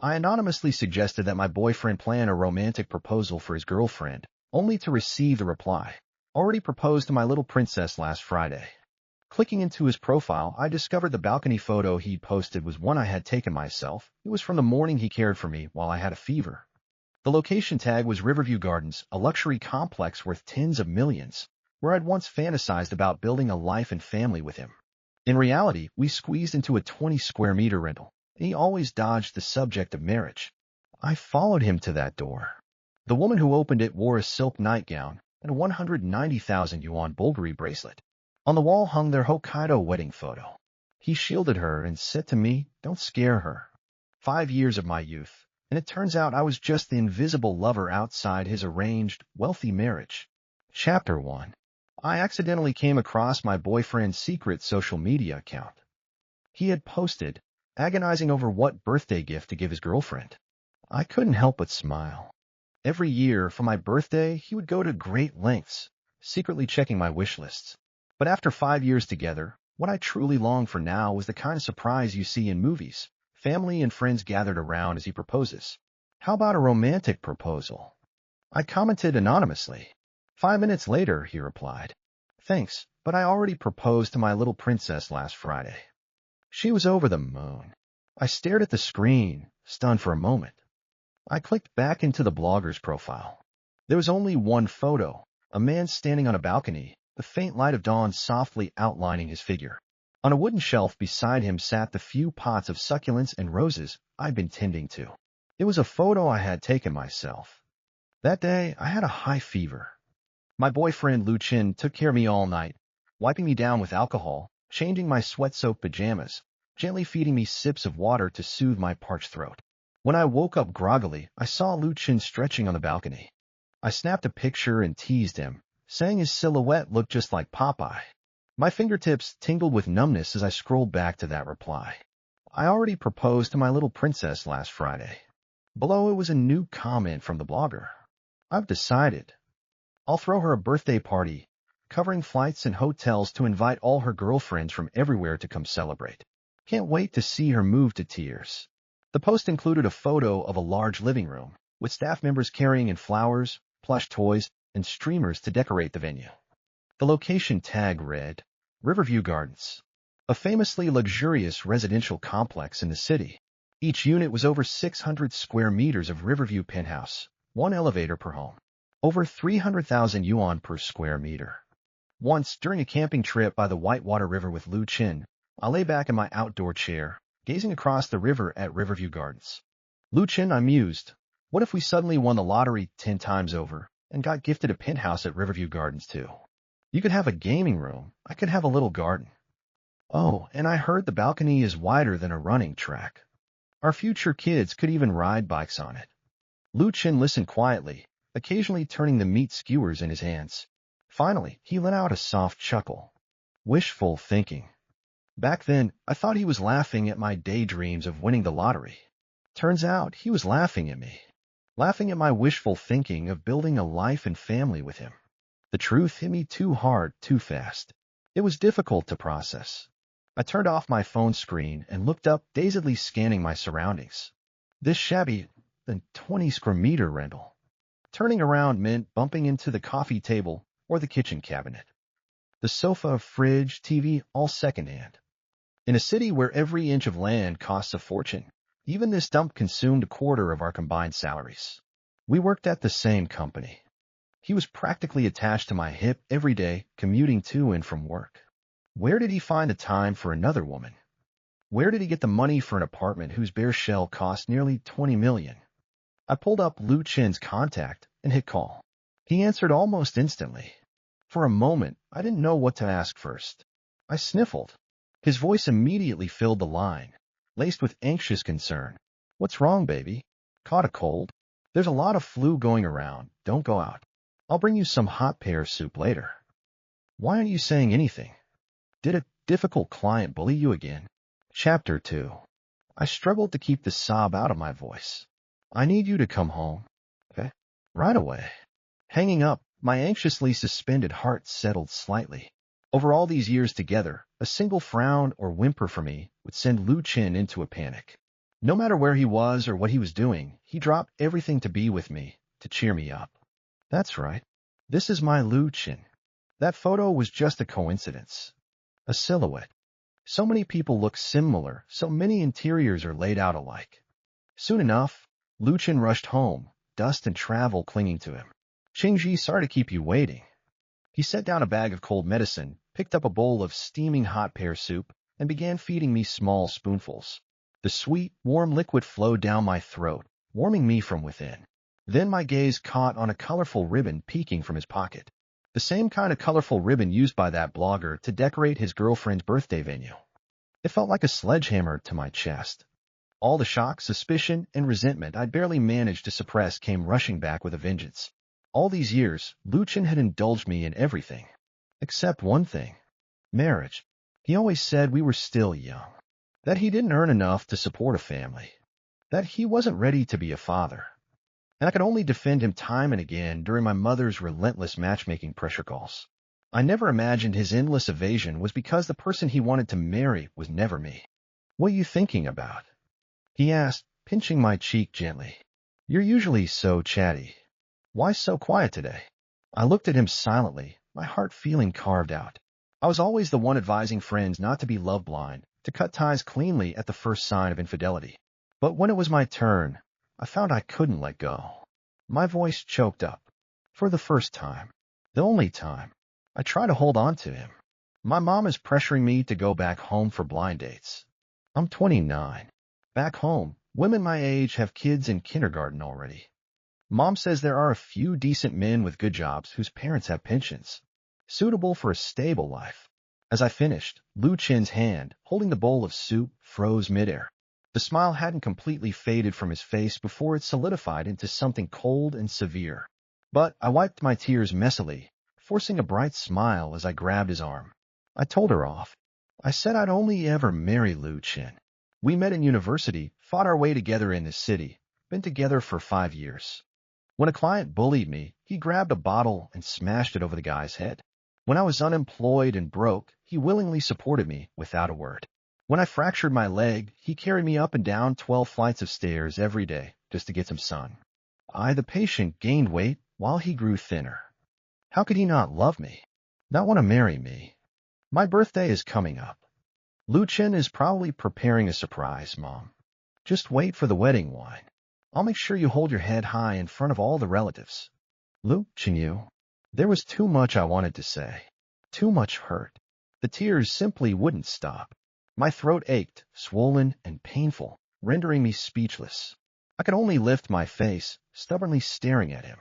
I anonymously suggested that my boyfriend plan a romantic proposal for his girlfriend, only to receive the reply, "Already proposed to my little princess last Friday." Clicking into his profile, I discovered the balcony photo he'd posted was one I had taken myself. It was from the morning he cared for me while I had a fever. The location tag was Riverview Gardens, a luxury complex worth tens of millions, where I'd once fantasized about building a life and family with him. In reality, we squeezed into a 20-square-meter rental, and he always dodged the subject of marriage. I followed him to that door. The woman who opened it wore a silk nightgown and a 190,000 yuan Bulgari bracelet. On the wall hung their Hokkaido wedding photo. He shielded her and said to me, "Don't scare her." 5 years of my youth, and it turns out I was just the invisible lover outside his arranged, wealthy marriage. Chapter 1. I accidentally came across my boyfriend's secret social media account. He had posted, agonizing over what birthday gift to give his girlfriend. I couldn't help but smile. Every year, for my birthday, he would go to great lengths, secretly checking my wish lists. But after 5 years together, what I truly longed for now was the kind of surprise you see in movies. Family and friends gathered around as he proposes. "How about a romantic proposal?" I commented anonymously. 5 minutes later, he replied, "Thanks, but I already proposed to my little princess last Friday." She was over the moon. I stared at the screen, stunned for a moment. I clicked back into the blogger's profile. There was only one photo, a man standing on a balcony, the faint light of dawn softly outlining his figure. On a wooden shelf beside him sat the few pots of succulents and roses I'd been tending to. It was a photo I had taken myself. That day, I had a high fever. My boyfriend Lu Chin took care of me all night, wiping me down with alcohol, changing my sweat-soaked pajamas, gently feeding me sips of water to soothe my parched throat. When I woke up groggily, I saw Lu Chin stretching on the balcony. I snapped a picture and teased him, saying his silhouette looked just like Popeye. My fingertips tingled with numbness as I scrolled back to that reply. "I already proposed to my little princess last Friday." Below it was a new comment from the blogger. "I've decided. I'll throw her a birthday party, covering flights and hotels to invite all her girlfriends from everywhere to come celebrate. Can't wait to see her move to tears." The post included a photo of a large living room, with staff members carrying in flowers, plush toys, and streamers to decorate the venue. The location tag read, Riverview Gardens, a famously luxurious residential complex in the city. Each unit was over 600 square meters of Riverview penthouse, one elevator per home, over 300,000 yuan per square meter. Once, during a camping trip by the Whitewater River with Lu Chin, I lay back in my outdoor chair, gazing across the river at Riverview Gardens. "Lu Chin," I mused, "what if we suddenly won the lottery 10 times over and got gifted a penthouse at Riverview Gardens too? You could have a gaming room, I could have a little garden. Oh, and I heard the balcony is wider than a running track. Our future kids could even ride bikes on it." Lu Chin listened quietly, occasionally turning the meat skewers in his hands. Finally, he let out a soft chuckle. Wishful thinking. Back then, I thought he was laughing at my daydreams of winning the lottery. Turns out, he was laughing at me. Laughing at my wishful thinking of building a life and family with him. The truth hit me too hard, too fast. It was difficult to process. I turned off my phone screen and looked up, dazedly scanning my surroundings. This shabby, 20-square-meter rental. Turning around meant bumping into the coffee table or the kitchen cabinet. The sofa, fridge, TV, all secondhand. In a city where every inch of land costs a fortune, even this dump consumed a quarter of our combined salaries. We worked at the same company. He was practically attached to my hip every day, commuting to and from work. Where did he find the time for another woman? Where did he get the money for an apartment whose bare shell cost nearly 20 million? I pulled up Lu Chin's contact and hit call. He answered almost instantly. For a moment, I didn't know what to ask first. I sniffled. His voice immediately filled the line, laced with anxious concern. "What's wrong, baby? Caught a cold? There's a lot of flu going around. Don't go out. I'll bring you some hot pear soup later. Why aren't you saying anything? Did a difficult client bully you again?" Chapter 2. I struggled to keep the sob out of my voice. "I need you to come home." "Okay. Right away." Hanging up, my anxiously suspended heart settled slightly. Over all these years together, a single frown or whimper from me would send Lu Chin into a panic. No matter where he was or what he was doing, he dropped everything to be with me, to cheer me up. That's right. This is my Lu Chin. That photo was just a coincidence. A silhouette. So many people look similar, so many interiors are laid out alike. Soon enough, Lu Chin rushed home, dust and travel clinging to him. Qingji, sorry to keep you waiting. He set down a bag of cold medicine, picked up a bowl of steaming hot pear soup, and began feeding me small spoonfuls. The sweet, warm liquid flowed down my throat, warming me from within. Then my gaze caught on a colorful ribbon peeking from his pocket. The same kind of colorful ribbon used by that blogger to decorate his girlfriend's birthday venue. It felt like a sledgehammer to my chest. All the shock, suspicion, and resentment I'd barely managed to suppress came rushing back with a vengeance. All these years, Lu Chin had indulged me in everything. Except one thing. Marriage. He always said we were still young. That he didn't earn enough to support a family. That he wasn't ready to be a father. And I could only defend him time and again during my mother's relentless matchmaking pressure calls. I never imagined his endless evasion was because the person he wanted to marry was never me. What are you thinking about? He asked, pinching my cheek gently. You're usually so chatty. Why so quiet today? I looked at him silently, my heart feeling carved out. I was always the one advising friends not to be love blind, to cut ties cleanly at the first sign of infidelity. But when it was my turn, I found I couldn't let go. My voice choked up. For the first time, the only time, I tried to hold on to him. My mom is pressuring me to go back home for blind dates. I'm 29. Back home, women my age have kids in kindergarten already. Mom says there are a few decent men with good jobs whose parents have pensions, suitable for a stable life. As I finished, Lu Chin's hand, holding the bowl of soup, froze midair. The smile hadn't completely faded from his face before it solidified into something cold and severe. But I wiped my tears messily, forcing a bright smile as I grabbed his arm. I told her off. I said I'd only ever marry Lu Chin. We met in university, fought our way together in this city, been together for 5 years. When a client bullied me, he grabbed a bottle and smashed it over the guy's head. When I was unemployed and broke, he willingly supported me without a word. When I fractured my leg, he carried me up and down 12 flights of stairs every day just to get some sun. I, the patient, gained weight while he grew thinner. How could he not love me? Not want to marry me? My birthday is coming up. Lu Chin is probably preparing a surprise, Mom. Just wait for the wedding wine. I'll make sure you hold your head high in front of all the relatives. Lu Chin, there was too much I wanted to say. Too much hurt. The tears simply wouldn't stop. My throat ached, swollen and painful, rendering me speechless. I could only lift my face, stubbornly staring at him.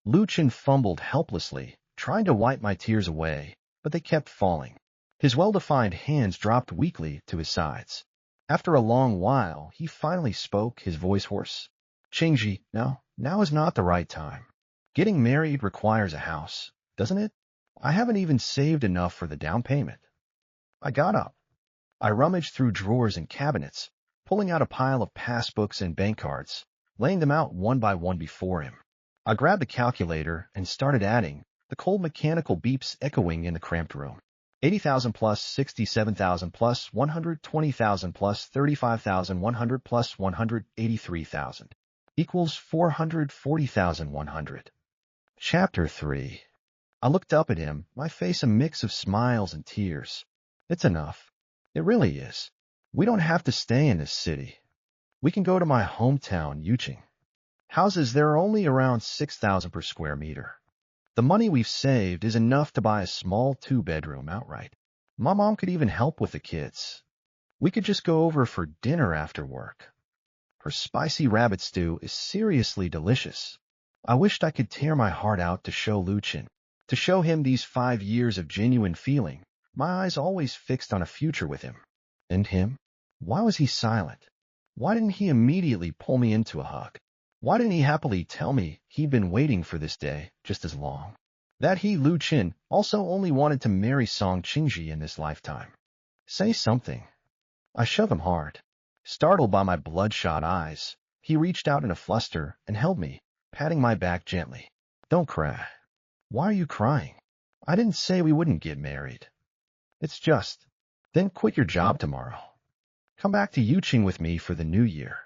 Lu Chin fumbled helplessly, trying to wipe my tears away, but they kept falling. His well-defined hands dropped weakly to his sides. After a long while, he finally spoke, his voice hoarse. Qingji, now is not the right time. Getting married requires a house, doesn't it? I haven't even saved enough for the down payment. I got up. I rummaged through drawers and cabinets, pulling out a pile of passbooks and bank cards, laying them out one by one before him. I grabbed a calculator and started adding, the cold mechanical beeps echoing in the cramped room. 80,000 plus 67,000 plus 120,000 plus 35,100 plus 183,000 equals 440,100. Chapter 3. I looked up at him, my face a mix of smiles and tears. It's enough. It really is. We don't have to stay in this city. We can go to my hometown, Yuqing. Houses there are only around 6,000 per square meter. The money we've saved is enough to buy a small 2-bedroom outright. My mom could even help with the kids. We could just go over for dinner after work. Her spicy rabbit stew is seriously delicious. I wished I could tear my heart out to show Lu Chin, to show him these 5 years of genuine feeling, my eyes always fixed on a future with him. And him? Why was he silent? Why didn't he immediately pull me into a hug? Why didn't he happily tell me he'd been waiting for this day just as long? That he, Lu Chin, also only wanted to marry Song Qingji in this lifetime. Say something. I shove him hard. Startled by my bloodshot eyes, he reached out in a fluster and held me, patting my back gently. Don't cry. Why are you crying? I didn't say we wouldn't get married. It's just, then quit your job tomorrow. Come back to Yuqing with me for the new year.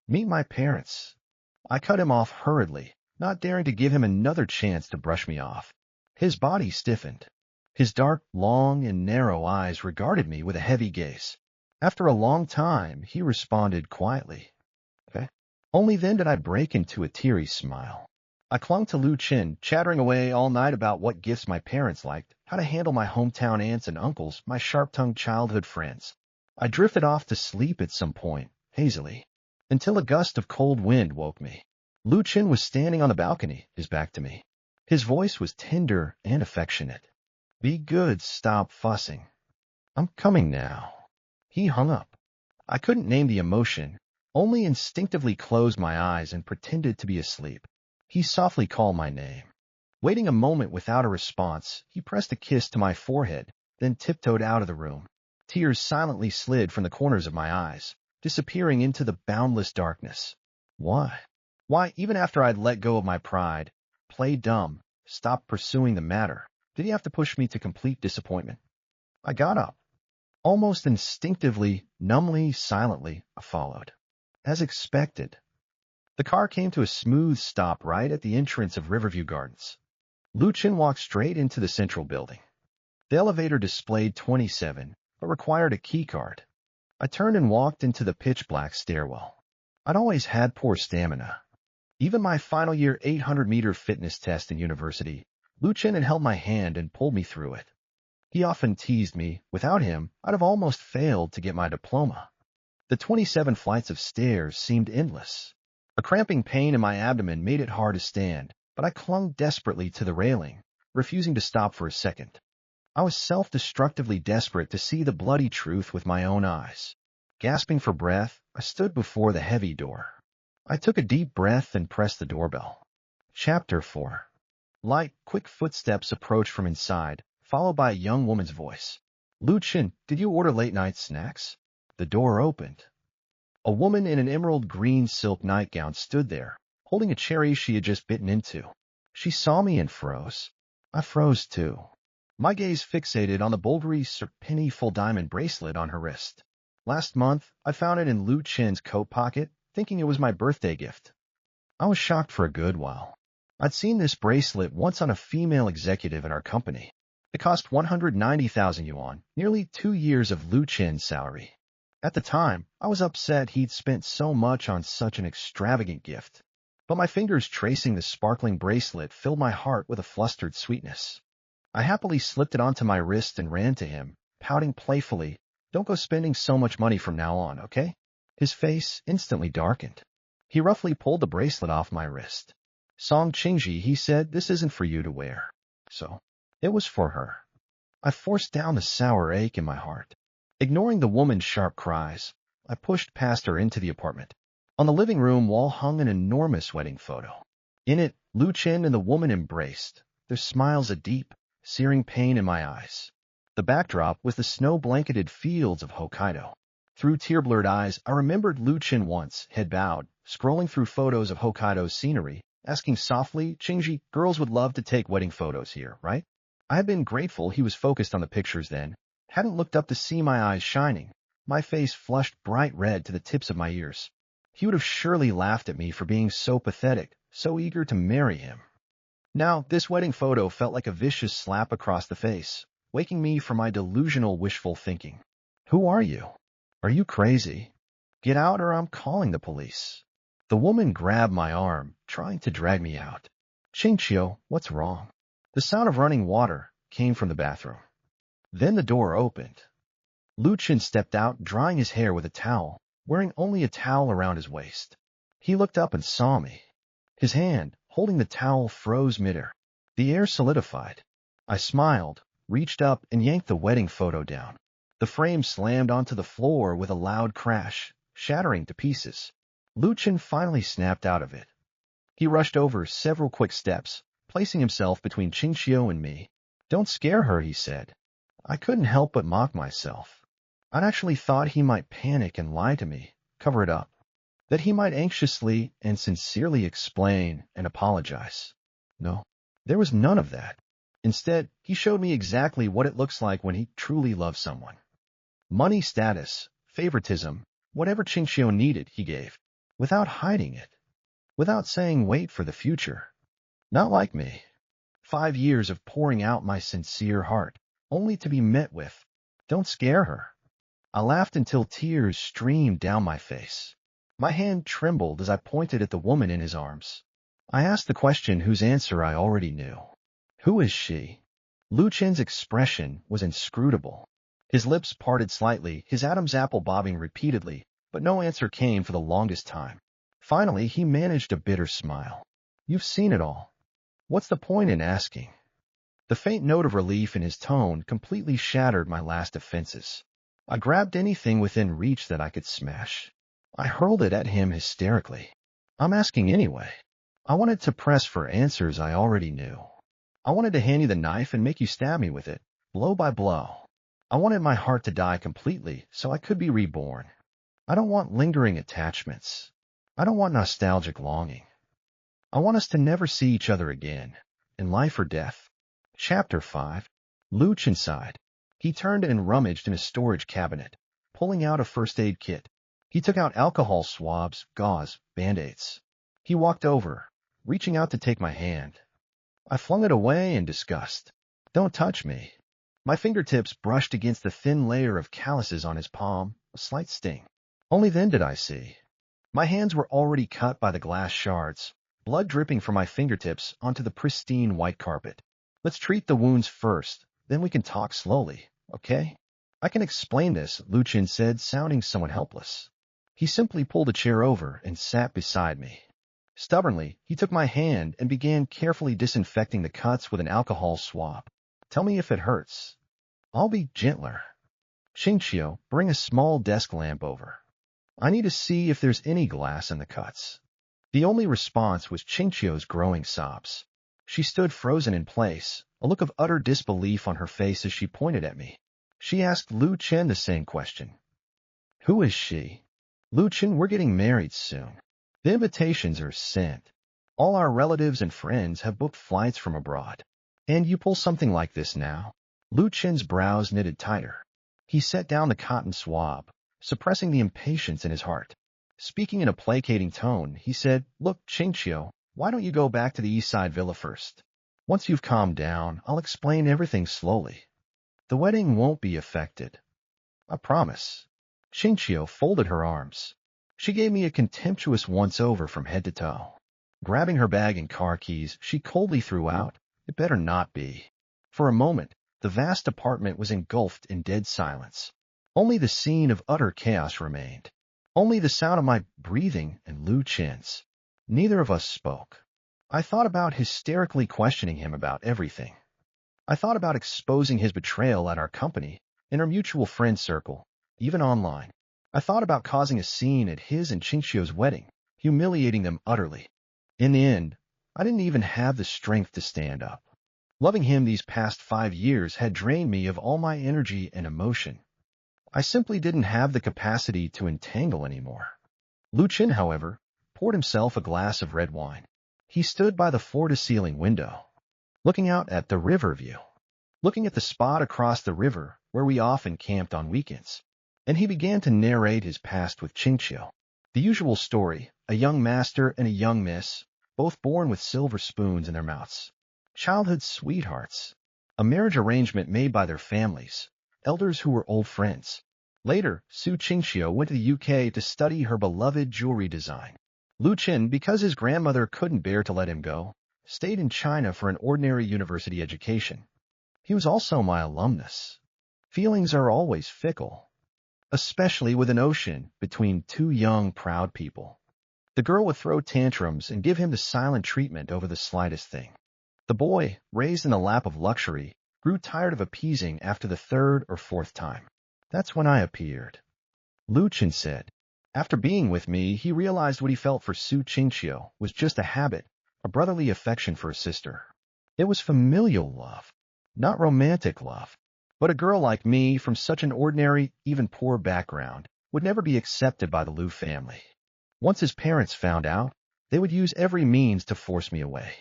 Meet my parents. I cut him off hurriedly, not daring to give him another chance to brush me off. His body stiffened. His dark, long, and narrow eyes regarded me with a heavy gaze. After a long time, he responded quietly. Okay. Only then did I break into a teary smile. I clung to Lu Chin, chattering away all night about what gifts my parents liked, how to handle my hometown aunts and uncles, my sharp-tongued childhood friends. I drifted off to sleep at some point, hazily, until a gust of cold wind woke me. Lu Chin was standing on the balcony, his back to me. His voice was tender and affectionate. Be good, stop fussing. I'm coming now. He hung up. I couldn't name the emotion, only instinctively closed my eyes and pretended to be asleep. He softly called my name. Waiting a moment without a response, he pressed a kiss to my forehead, then tiptoed out of the room. Tears silently slid from the corners of my eyes, disappearing into the boundless darkness. Why? Why, even after I'd let go of my pride, played dumb, stopped pursuing the matter, did he have to push me to complete disappointment? I got up. Almost instinctively, numbly, silently, I followed. As expected. The car came to a smooth stop right at the entrance of Riverview Gardens. Lu Chin walked straight into the central building. The elevator displayed 27, but required a key card. I turned and walked into the pitch-black stairwell. I'd always had poor stamina. Even my final year 800-meter fitness test in university, Lu Chin had held my hand and pulled me through it. He often teased me. Without him, I'd have almost failed to get my diploma. The 27 flights of stairs seemed endless. A cramping pain in my abdomen made it hard to stand, but I clung desperately to the railing, refusing to stop for a second. I was self-destructively desperate to see the bloody truth with my own eyes. Gasping for breath, I stood before the heavy door. I took a deep breath and pressed the doorbell. Chapter 4. Light, quick footsteps approached from inside, followed by a young woman's voice. Lu Chin, did you order late-night snacks? The door opened. A woman in an emerald green silk nightgown stood there, holding a cherry she had just bitten into. She saw me and froze. I froze too. My gaze fixated on the Bulgari Serpini full diamond bracelet on her wrist. Last month, I found it in Lu Chin's coat pocket, thinking it was my birthday gift. I was shocked for a good while. I'd seen this bracelet once on a female executive in our company. It cost 190,000 yuan, nearly 2 years of Lu Chin's salary. At the time, I was upset he'd spent so much on such an extravagant gift. But my fingers tracing the sparkling bracelet filled my heart with a flustered sweetness. I happily slipped it onto my wrist and ran to him, pouting playfully, "Don't go spending so much money from now on, okay?" His face instantly darkened. He roughly pulled the bracelet off my wrist. "Song Qingji," he said, "this isn't for you to wear." So, it was for her. I forced down the sour ache in my heart. Ignoring the woman's sharp cries, I pushed past her into the apartment. On the living room wall hung an enormous wedding photo. In it, Lu Chin and the woman embraced, their smiles a deep, searing pain in my eyes. The backdrop was the snow-blanketed fields of Hokkaido. Through tear-blurred eyes, I remembered Lu Chin once, head bowed, scrolling through photos of Hokkaido's scenery, asking softly, "Qingji, girls would love to take wedding photos here, right?" I had been grateful he was focused on the pictures then, hadn't looked up to see my eyes shining, my face flushed bright red to the tips of my ears. He would have surely laughed at me for being so pathetic, so eager to marry him. Now, this wedding photo felt like a vicious slap across the face, waking me from my delusional wishful thinking. "Who are you? Are you crazy? Get out or I'm calling the police." The woman grabbed my arm, trying to drag me out. "Qingqiu, what's wrong?" The sound of running water came from the bathroom. Then the door opened. Lu Chin stepped out, drying his hair with a towel, wearing only a towel around his waist. He looked up and saw me. His hand, holding the towel, froze midair. The air solidified. I smiled, reached up, and yanked the wedding photo down. The frame slammed onto the floor with a loud crash, shattering to pieces. Lu Chin finally snapped out of it. He rushed over several quick steps, placing himself between Qingqiu and me. "Don't scare her," he said. I couldn't help but mock myself. I'd actually thought he might panic and lie to me, cover it up. That he might anxiously and sincerely explain and apologize. No, there was none of that. Instead, he showed me exactly what it looks like when he truly loves someone. Money, status, favoritism, whatever Qingqiu needed, he gave. without hiding it, without saying wait for the future. Not like me. 5 years of pouring out my sincere heart, only to be met with, "Don't scare her." I laughed until tears streamed down my face. My hand trembled as I pointed at the woman in his arms. I asked the question whose answer I already knew. Who is she? Lu Chen's expression was inscrutable. His lips parted slightly, his Adam's apple bobbing repeatedly, but no answer came for the longest time. Finally, he managed a bitter smile. "You've seen it all. What's the point in asking?" The faint note of relief in his tone completely shattered my last defenses. I grabbed anything within reach that I could smash. I hurled it at him hysterically. "I'm asking anyway." I wanted to press for answers I already knew. I wanted to hand you the knife and make you stab me with it, blow by blow. I wanted my heart to die completely so I could be reborn. I don't want lingering attachments. I don't want nostalgic longing. I want us to never see each other again, in life or death. Chapter 5. Lu Chen sighed. He turned and rummaged in a storage cabinet, pulling out a first aid kit. He took out alcohol swabs, gauze, Band-Aids. He walked over, reaching out to take my hand. I flung it away in disgust. "Don't touch me." My fingertips brushed against the thin layer of calluses on his palm, a slight sting. Only then did I see. My hands were already cut by the glass shards, blood dripping from my fingertips onto the pristine white carpet. "Let's treat the wounds first, then we can talk slowly, okay?" "I can explain this," Lu Chen said, sounding somewhat helpless. He simply pulled a chair over and sat beside me. Stubbornly, he took my hand and began carefully disinfecting the cuts with an alcohol swab. "Tell me if it hurts. I'll be gentler. Xingqiu, bring a small desk lamp over. I need to see if there's any glass in the cuts." The only response was Qingqiu's growing sobs. She stood frozen in place, a look of utter disbelief on her face as she pointed at me. She asked Lu Chen the same question. "Who is she?" "Lu Chen, we're getting married soon. The invitations are sent. All our relatives and friends have booked flights from abroad. And you pull something like this now?" Lu Chen's brows knitted tighter. He set down the cotton swab, suppressing the impatience in his heart. Speaking in a placating tone, he said, "Look, Qingqiu, why don't you go back to the East Side Villa first? Once you've calmed down, I'll explain everything slowly. The wedding won't be affected. I promise." Qingqiu folded her arms. She gave me a contemptuous once-over from head to toe. Grabbing her bag and car keys, she coldly threw out, "It better not be." For a moment, the vast apartment was engulfed in dead silence. Only the scene of utter chaos remained. Only the sound of my breathing and Lu Chen's. Neither of us spoke. I thought about hysterically questioning him about everything. I thought about exposing his betrayal at our company, in our mutual friend circle, even online. I thought about causing a scene at his and Qingqiu's wedding, humiliating them utterly. In the end, I didn't even have the strength to stand up. Loving him these past 5 years had drained me of all my energy and emotion. I simply didn't have the capacity to entangle anymore. Lu Chen, however, poured himself a glass of red wine. He stood by the floor-to-ceiling window, looking out at the river view, looking at the spot across the river where we often camped on weekends. And he began to narrate his past with Qingqiu. The usual story, a young master and a young miss, both born with silver spoons in their mouths. Childhood sweethearts. A marriage arrangement made by their families, elders who were old friends. Later, Su Qingqiu went to the UK to study her beloved jewelry design. Lu Chen, because his grandmother couldn't bear to let him go, stayed in China for an ordinary university education. He was also my alumnus. Feelings are always fickle, especially with an ocean between two young, proud people. The girl would throw tantrums and give him the silent treatment over the slightest thing. The boy, raised in the lap of luxury, grew tired of appeasing after the third or fourth time. That's when I appeared. Lu Chen said. After being with me, he realized what he felt for Su Qingqiu was just a habit, a brotherly affection for a sister. It was familial love, not romantic love. But a girl like me, from such an ordinary, even poor background, would never be accepted by the Lu family. Once his parents found out, they would use every means to force me away.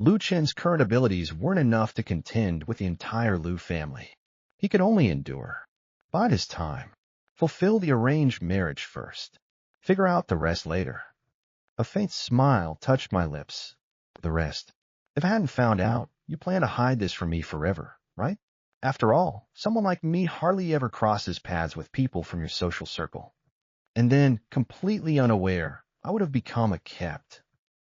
Lu Chen's current abilities weren't enough to contend with the entire Lu family. He could only endure. Bide his time. Fulfill the arranged marriage first. Figure out the rest later. A faint smile touched my lips. The rest. If I hadn't found out, you plan to hide this from me forever, right? After all, someone like me hardly ever crosses paths with people from your social circle. And then, completely unaware, I would have become a kept,